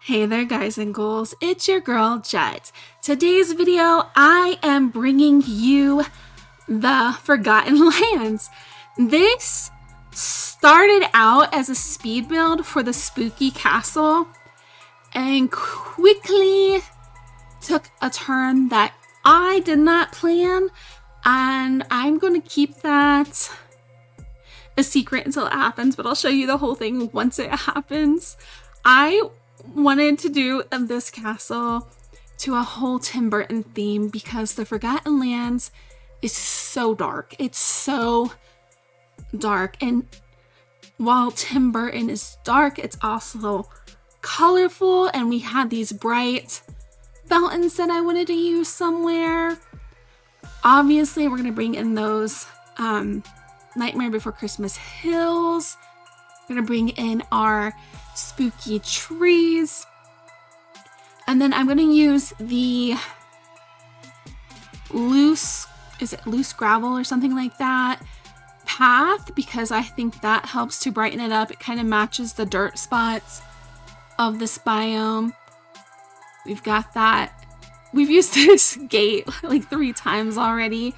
Hey there guys and ghouls, it's your girl Jet. Today's video I am bringing you the Forgotten Lands. This started out as a speed build for the spooky castle and quickly took a turn that I did not plan, and I'm going to keep that a secret until it happens, but I'll show you the whole thing once it happens. I wanted to do this castle to a whole Tim Burton theme because the Forgotten Lands is so dark. It's so dark, and while Tim Burton is dark, it's also colorful, and we had these bright fountains that I wanted to use somewhere. Obviously, we're going to bring in those Nightmare Before Christmas hills. We're going to bring in our spooky trees, and then I'm going to use the loose gravel or something like that path because I think that helps to brighten it up. It kind of matches the dirt spots of this biome. We've got that. We've used this gate like 3 times already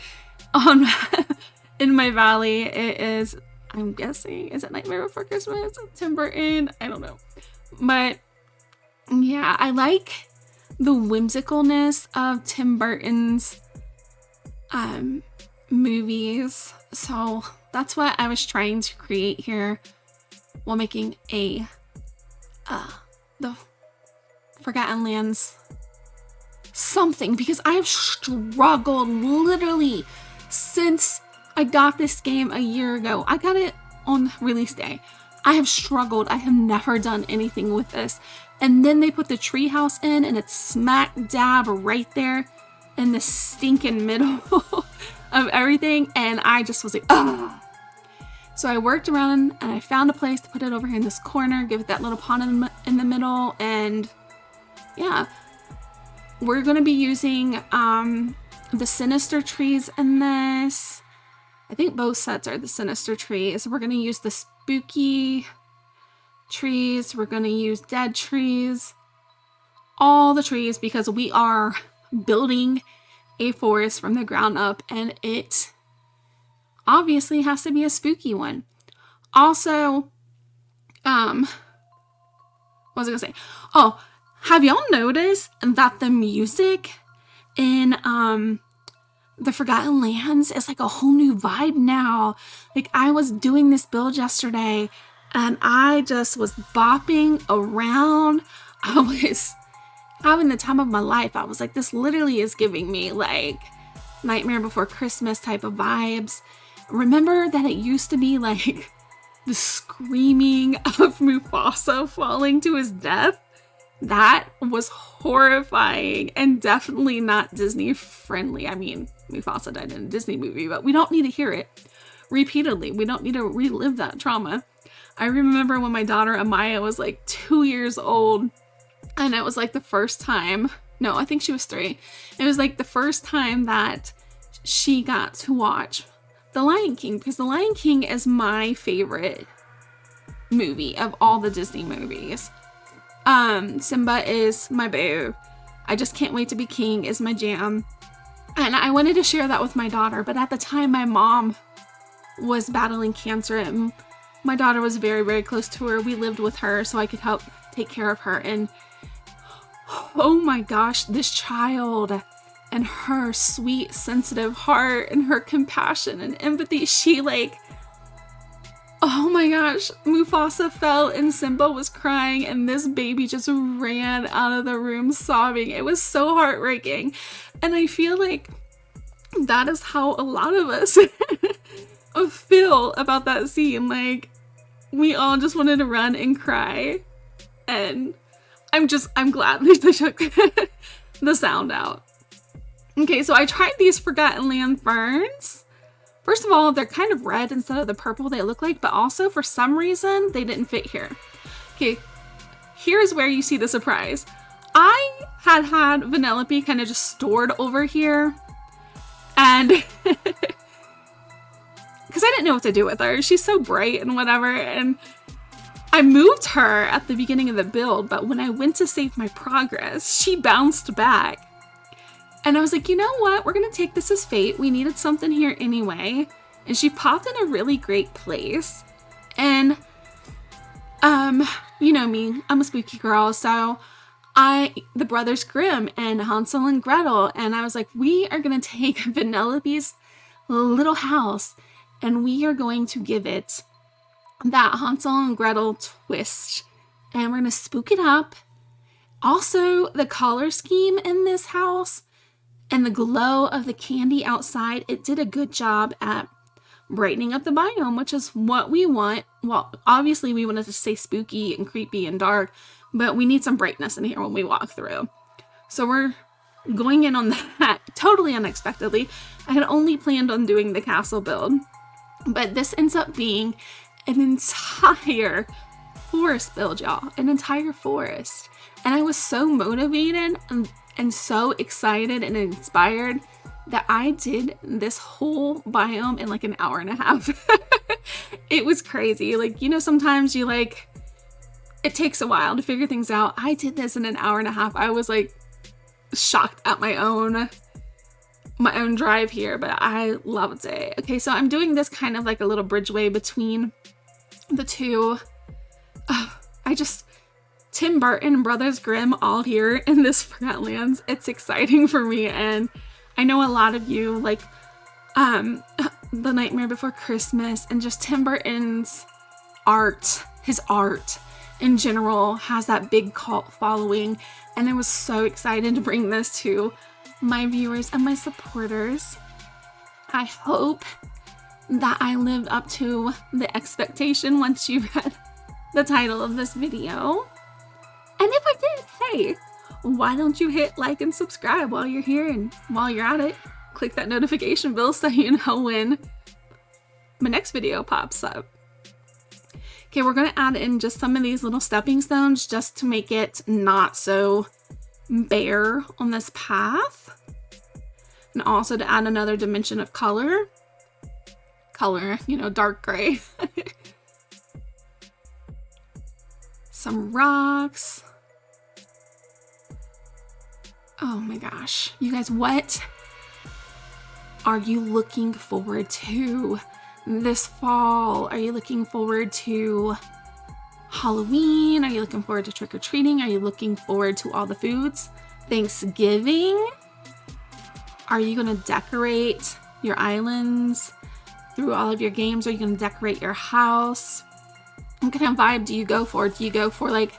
in my valley. It is, I'm guessing, is it Nightmare Before Christmas? Tim Burton? I don't know. But yeah, I like the whimsicalness of Tim Burton's movies. So that's what I was trying to create here while making the Forgotten Lands something, because I have struggled literally since I got this game a year ago. I got it on release day. I have struggled. I have never done anything with this. And then they put the treehouse in, and it's smack dab right there in the stinking middle of everything. And I just was like, ugh. So I worked around and I found a place to put it over here in this corner, give it that little pond in the middle. And yeah, we're going to be using the sinister trees in this. I think both sets are the sinister trees. We're going to use the spooky trees. We're going to use dead trees. All the trees, because we are building a forest from the ground up, and it obviously has to be a spooky one. Also, what was I going to say? Oh, have y'all noticed that the music in the Forgotten Lands is like a whole new vibe now? Like, I was doing this build yesterday and I just was bopping around. I was having the time of my life. I was like, this literally is giving me like Nightmare Before Christmas type of vibes. Remember that it used to be like the screaming of Mufasa falling to his death? That was horrifying and definitely not Disney friendly. I mean, Mufasa died in a Disney movie, but we don't need to hear it repeatedly. We don't need to relive that trauma. I remember when my daughter Amaya was like 2 years old, and it was like the first time, no, I think she was 3. It was like the first time that she got to watch The Lion King, because The Lion King is my favorite movie of all the Disney movies. Simba is my boo. I just can't wait to be king is my jam. And I wanted to share that with my daughter, but at the time my mom was battling cancer, and my daughter was very, very close to her. We lived with her so I could help take care of her. And oh my gosh, this child and her sweet, sensitive heart and her compassion and empathy, she like, oh my gosh, Mufasa fell and Simba was crying and this baby just ran out of the room sobbing. It was so heartbreaking. And I feel like that is how a lot of us feel about that scene. Like, we all just wanted to run and cry. And I'm glad they took the sound out. Okay, so I tried these Forgotten Land ferns. First of all, they're kind of red instead of the purple they look like, but also for some reason, they didn't fit here. Okay, here's where you see the surprise. I had Vanellope kind of just stored over here, and because I didn't know what to do with her. She's so bright and whatever, and I moved her at the beginning of the build, but when I went to save my progress, she bounced back. And I was like, you know what? We're going to take this as fate. We needed something here anyway. And she popped in a really great place. And, you know me, I'm a spooky girl. So the Brothers Grimm and Hansel and Gretel. And I was like, we are going to take Vanellope's little house and we are going to give it that Hansel and Gretel twist. And we're going to spook it up. Also, the color scheme in this house and the glow of the candy outside, it did a good job at brightening up the biome, which is what we want. Well, obviously we wanted to stay spooky and creepy and dark, but we need some brightness in here when we walk through. So we're going in on that totally unexpectedly. I had only planned on doing the castle build, but this ends up being an entire forest build, y'all. An entire forest. And I was so motivated and so excited and inspired that I did this whole biome in like an hour and a half. It was crazy. Like, you know, sometimes you like, it takes a while to figure things out. I did this in an hour and a half. I was like shocked at my own drive here, but I loved it. Okay, so I'm doing this kind of like a little bridgeway between the two. Tim Burton and Brothers Grimm all here in this Forgotten Lands. It's exciting for me, and I know a lot of you like The Nightmare Before Christmas, and just Tim Burton's art, his art in general has that big cult following, and I was so excited to bring this to my viewers and my supporters. I hope that I lived up to the expectation once you read the title of this video. And if I did, hey, why don't you hit like and subscribe while you're here, and while you're at it, click that notification bell so you know when my next video pops up. Okay, we're going to add in just some of these little stepping stones just to make it not so bare on this path. And also to add another dimension of color, you know, dark gray. Some rocks. Oh my gosh. You guys, what are you looking forward to this fall? Are you looking forward to Halloween? Are you looking forward to trick-or-treating? Are you looking forward to all the foods? Thanksgiving? Are you going to decorate your islands through all of your games? Are you going to decorate your house? What kind of vibe do you go for? Do you go for like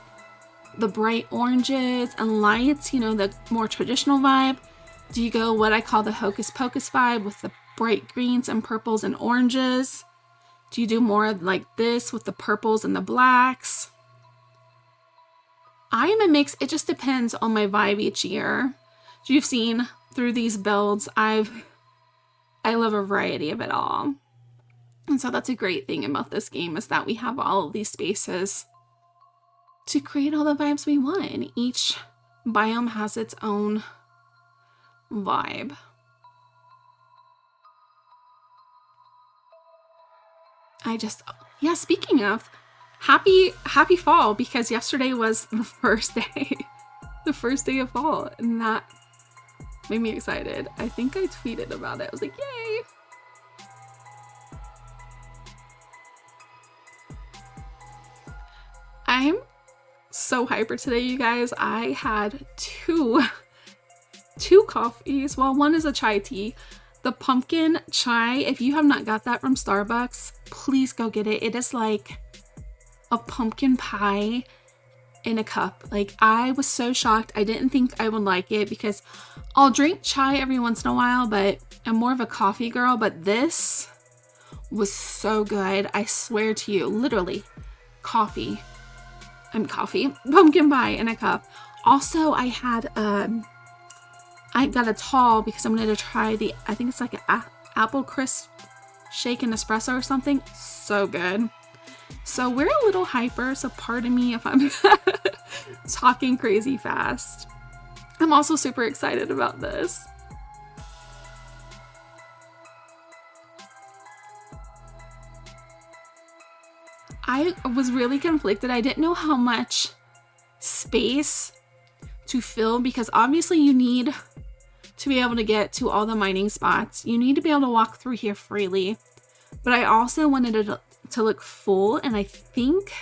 the bright oranges and lights, you know, the more traditional vibe? Do you go what I call the hocus pocus vibe with the bright greens and purples and oranges? Do you do more like this with the purples and the blacks? I am a mix. It just depends on my vibe each year. As you've seen through these builds, I love a variety of it all. And so that's a great thing about this game, is that we have all of these spaces to create all the vibes we want. And each biome has its own vibe. Yeah, speaking of, happy fall, because yesterday was the first day, the first day of fall, and that made me excited. I think I tweeted about it. I was like, yay! I'm so hyper today, you guys. I had two coffees. Well, one is a chai tea. The pumpkin chai, if you have not got that from Starbucks, please go get it. It is like a pumpkin pie in a cup. Like, I was so shocked. I didn't think I would like it, because I'll drink chai every once in a while, but I'm more of a coffee girl. But this was so good. I swear to you, literally, pumpkin pie in a cup. Also, I got a tall because I wanted to try I think it's like an apple crisp shaken espresso or something. So good. So we're a little hyper, so pardon me if I'm talking crazy fast. I'm also super excited about this. I was really conflicted. I didn't know how much space to fill because obviously you need to be able to get to all the mining spots. You need to be able to walk through here freely. But I also wanted it to look full, and I think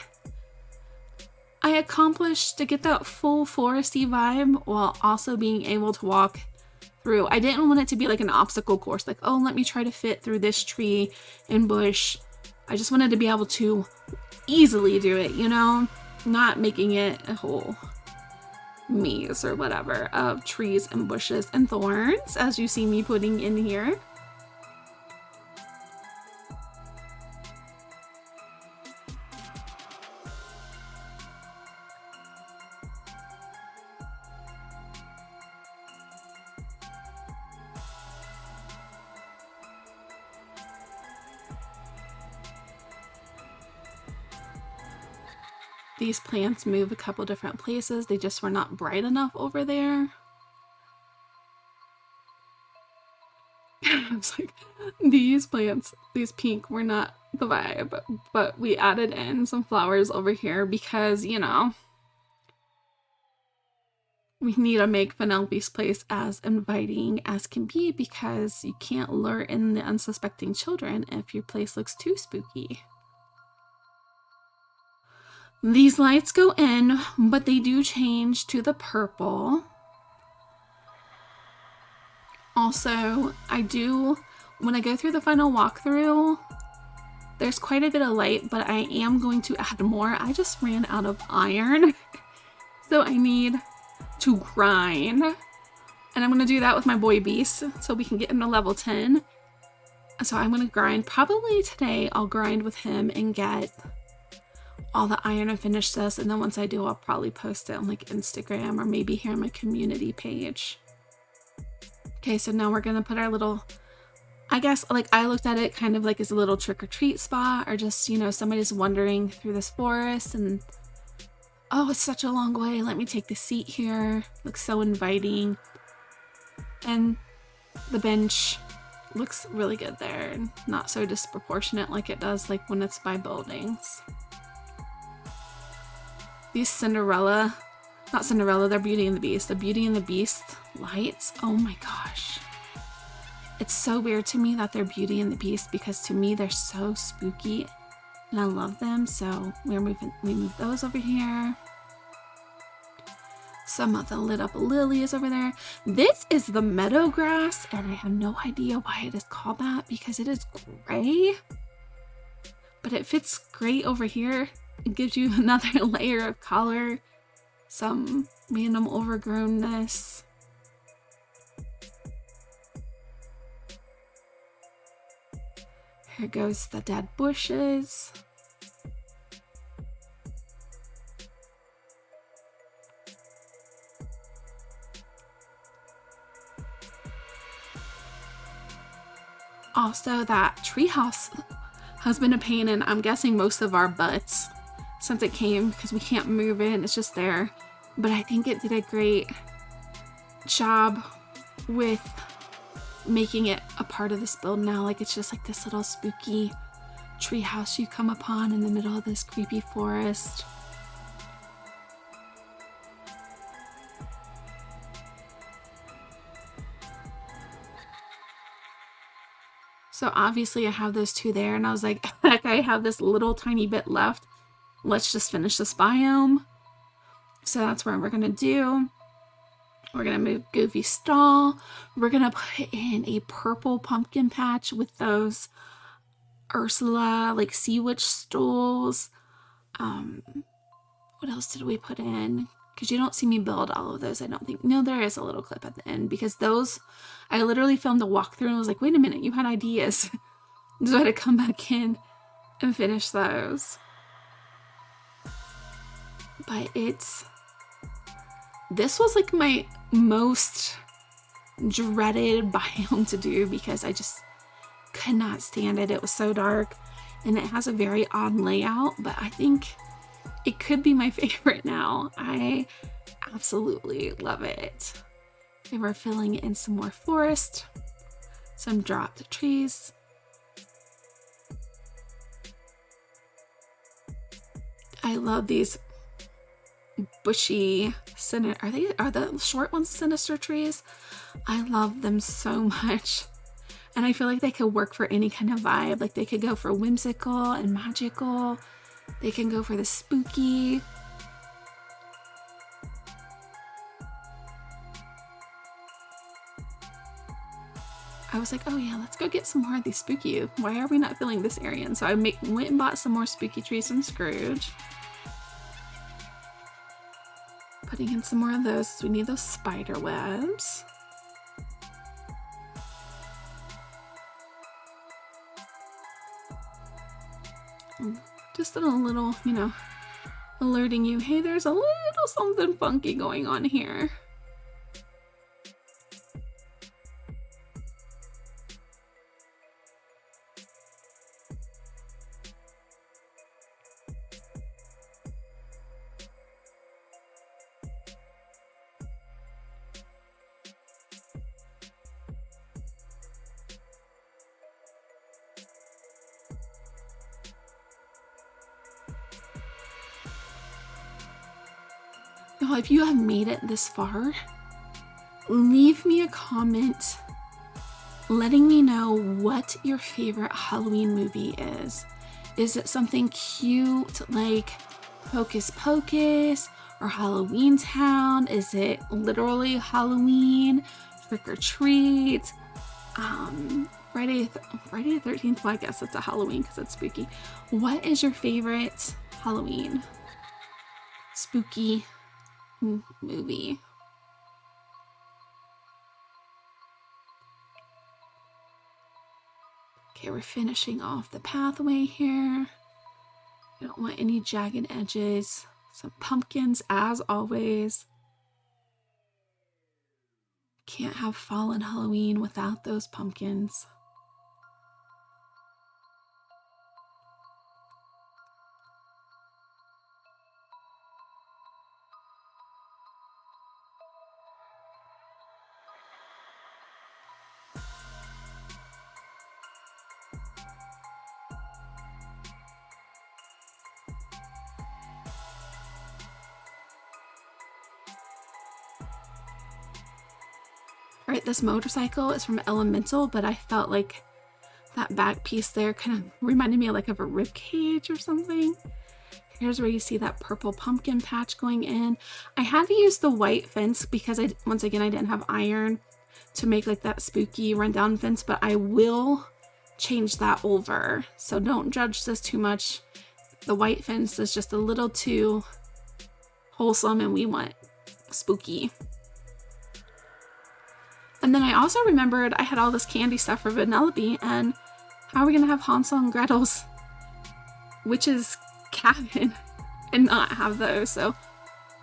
I accomplished to get that full foresty vibe while also being able to walk through. I didn't want it to be like an obstacle course, like, oh, let me try to fit through this tree and bush. I just wanted to be able to easily do it, you know, not making it a whole maze or whatever of trees and bushes and thorns, as you see me putting in here. These plants move a couple different places. They just were not bright enough over there. I was like, these plants, these pink, were not the vibe. But we added in some flowers over here because, you know, we need to make Penelope's place as inviting as can be because you can't lure in the unsuspecting children if your place looks too spooky. These lights go in, but they do change to the purple. Also, when I go through the final walkthrough, there's quite a bit of light, but I am going to add more. I just ran out of iron, so I need to grind. And I'm going to do that with my boy Beast, so we can get into level 10. So I'm going to grind. Probably today I'll grind with him and get all the iron and finish this, and then once I do, I'll probably post it on like Instagram or maybe here on my community page. Okay, so now we're gonna put our little, I guess, like, I looked at it kind of like as a little trick-or-treat spot, or just, you know, somebody's wandering through this forest and, oh, it's such a long way, let me take the seat here. Looks so inviting. And the bench looks really good there and not so disproportionate like it does like when it's by buildings. These not Cinderella, they're Beauty and the Beast. The Beauty and the Beast lights, oh my gosh. It's so weird to me that they're Beauty and the Beast because to me they're so spooky and I love them. So we move those over here. Some of the lit up lilies over there. This is the meadow grass and I have no idea why it is called that because it is gray. But it fits great over here. It gives you another layer of color, some random overgrownness. Here goes the dead bushes. Also, that treehouse has been a pain in, I'm guessing, most of our butts since it came because we can't move it, it's just there. But I think it did a great job with making it a part of this build now. Like, it's just like this little spooky treehouse you come upon in the middle of this creepy forest. So obviously I have those two there and I was like, heck, I have this little tiny bit left. Let's just finish this biome. So that's what we're gonna do. We're gonna move Goofy's stall. We're gonna put in a purple pumpkin patch with those Ursula like sea witch stools. What else did we put in? Because you don't see me build all of those, I don't think. No, there is a little clip at the end because those, I literally filmed a walkthrough and was like, wait a minute, you had ideas. So I had to come back in and finish those. But this was like my most dreaded biome to do because I just could not stand it. It was so dark and it has a very odd layout, but I think it could be my favorite now. I absolutely love it. Okay, we're filling in some more forest, some dropped trees. I love these bushy, are the short ones sinister trees? I love them so much. And I feel like they could work for any kind of vibe. Like they could go for whimsical and magical. They can go for the spooky. I was like, oh yeah, let's go get some more of these spooky. Why are we not filling this area? And so I went and bought some more spooky trees from Scrooge. Putting in some more of those. We need those spider webs. Just a little, you know, alerting you, hey, there's a little something funky going on here. Y'all, if you have made it this far, leave me a comment letting me know what your favorite Halloween movie is. Is it something cute like Hocus Pocus or Halloween Town? Is it literally Halloween, Trick or Treat, Friday the 13th? Well, I guess it's a Halloween because it's spooky. What is your favorite Halloween spooky movie? Okay, we're finishing off the pathway here. I don't want any jagged edges. Some pumpkins as always. Can't have Fallen Halloween without those pumpkins. All right, this motorcycle is from Elemental, but I felt like that back piece there kind of reminded me of a rib cage or something. Here's where you see that purple pumpkin patch going in. I had to use the white fence because once again I didn't have iron to make like that spooky rundown fence, but I will change that over. So don't judge this too much. The white fence is just a little too wholesome and we want spooky. And then I also remembered I had all this candy stuff for Vanellope, and how are we gonna have Hansel and Gretel's witch's cabin and not have those? So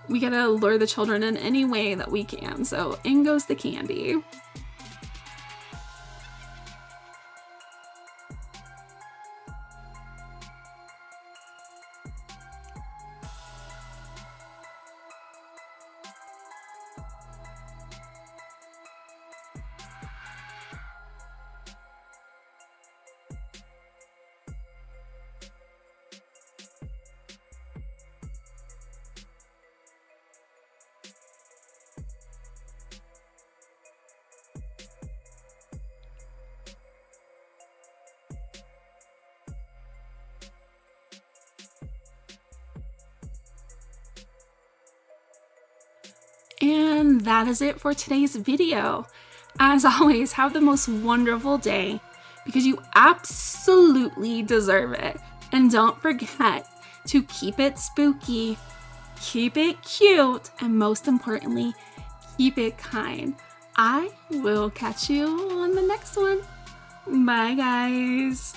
we gotta lure the children in any way that we can. So in goes the candy. And that is it for today's video. As always, have the most wonderful day because you absolutely deserve it. And don't forget to keep it spooky, keep it cute, and most importantly, keep it kind. I will catch you on the next one. Bye, guys.